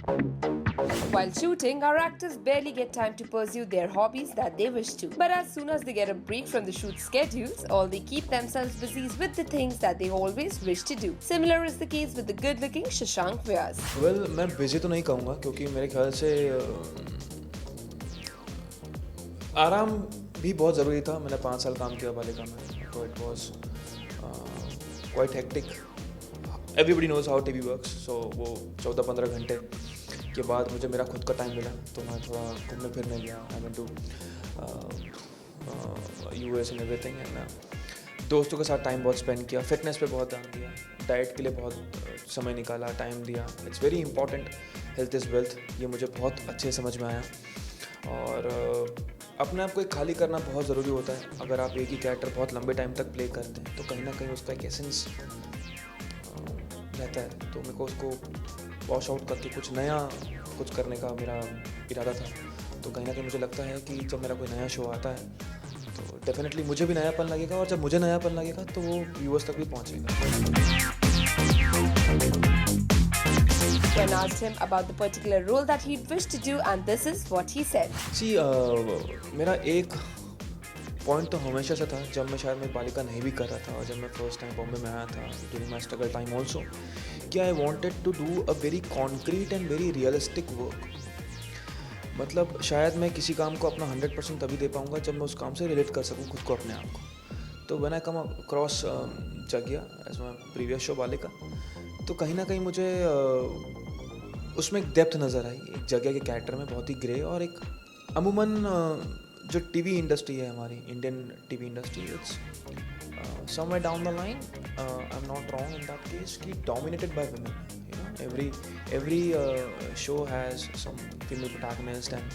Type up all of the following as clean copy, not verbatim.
While shooting, our actors barely get time to pursue their hobbies that they wish to. But as soon as they get a break from the shoot schedules, all they keep themselves busy is with the things that they always wish to do. Similar is the case with the good-looking Shashank Vyas. Well, मैं busy तो नहीं कहूँगा क्योंकि मेरे ख्याल से आराम भी बहुत ज़रूरी था. मैंने 5 साल काम किया बालिका में, तो it was quite hectic. Everybody knows how TV works. So वो 14-15 घंटे के बाद मुझे मेरा खुद का टाइम मिला, तो मैं थोड़ा घूमने फिरने गया. I went to US and everything, and दोस्तों के साथ टाइम बहुत स्पेंड किया. फिटनेस पे बहुत ध्यान दिया, डाइट के लिए बहुत समय निकाला, टाइम दिया. It's very important. Health is wealth, ये मुझे बहुत अच्छे समझ में आया. और अपने आप को एक खाली करना बहुत ज़रूरी होता है. अगर आप एक ही कैरेक्टर बहुत लंबे टाइम तक प्ले करते हैं तो कहीं ना कहीं उसका एक एसेंस रहता है. तो मेरे को उसको वॉश आउट करके कुछ करने का मेरा इरादा था. तो कहीं ना कहीं मुझे लगता है कि जब मेरा कोई नया शो आता है तो डेफिनेटली मुझे भी नयापन लगेगा, और जब मुझे नयापन लगेगा तो वो व्यूअर्स तक भी पहुँचेगा. When asked him about the particular role that he'd wished to do, and this is what he said. See, मेरा एक पॉइंट तो हमेशा से था, जब मैं शायद मैं बालिका नहीं भी कर रहा था और जब मैं फर्स्ट टाइम बॉम्बे में आया था during my struggle time also, कि I wanted to do a very concrete and very realistic work. मतलब शायद मैं किसी काम को अपना 100% तभी दे पाऊँगा जब मैं उस काम से रिलेट कर सकूँ खुद को, अपने आप को. तो when I come across Jagiya as my previous show Balika, तो कहीं ना कहीं मुझे उसमें एक डेप्थ नज़र आई. एक जगह के कैरेक्टर में बहुत ही ग्रे, और एक अमूमन जो टीवी इंडस्ट्री है हमारी, Indian TV industry, it's somewhere down the line, I am not wrong in that case, कि dominated by women. You know, every show has some female protagonist and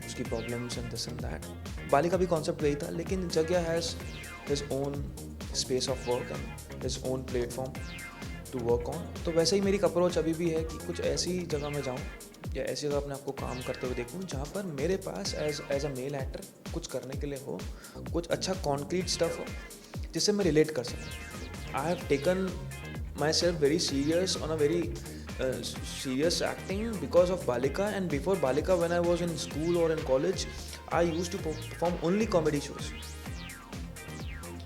उसकी problems and this and that. Balika भी concept वही था, लेकिन Jagya has his own space of work and his own platform to work on. तो वैसे ही मेरी approach अभी भी है कि कुछ ऐसी जगह में जाऊँ या ऐसी जगह अपने आप को काम करते हुए देखूँ जहाँ पर मेरे पास एज अ मेल एक्टर कुछ करने के लिए हो, कुछ अच्छा कॉन्क्रीट स्टफ हो जिससे मैं रिलेट कर सकूँ. I have taken my self very serious on a very serious acting because of Balika, and before Balika when I was in school or in college I used to perform only comedy shows.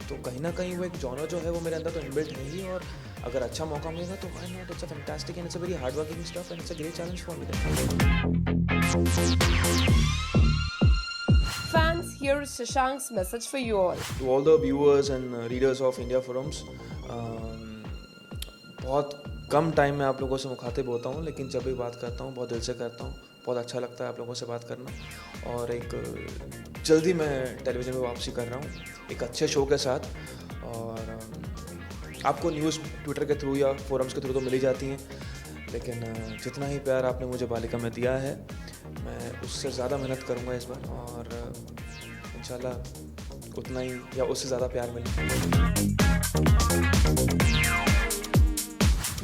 तो कहीं ना कहीं वो एक genre जो है वो मेरे अंदर तो इनबिल्ट है ही, और अगर अच्छा मौका मिलेगा तो why not. It's a fantastic and it's a very hard working stuff and it's a great challenge for me. Fans, here is Shashank's message for you all. To all the viewers and readers of India Forums, बहुत कम time में आप लोगों से मुखातिब होता हूँ, लेकिन जब भी बात करता हूँ बहुत दिल से करता हूँ. बहुत अच्छा लगता है आप लोगों से बात करना, और एक जल्दी मैं टेलीविज़न में वापसी कर रहा हूँ एक अच्छे शो के साथ. और आपको न्यूज़ ट्विटर के थ्रू या फोरम्स के थ्रू तो मिल ही जाती हैं, लेकिन जितना ही प्यार आपने मुझे बालिका में दिया है मैं उससे ज़्यादा मेहनत करूँगा इस बार, और इंशाल्लाह उतना ही या उससे ज़्यादा प्यार मिले.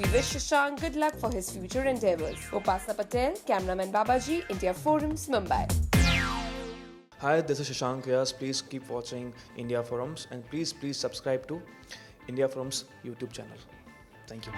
We wish Shashank good luck for his future endeavors. Upasna Patel, cameraman Babaji, India Forums, Mumbai. Hi, this is Shashank Vyas. Please keep watching India Forums, and please subscribe to India Forums YouTube channel. Thank you.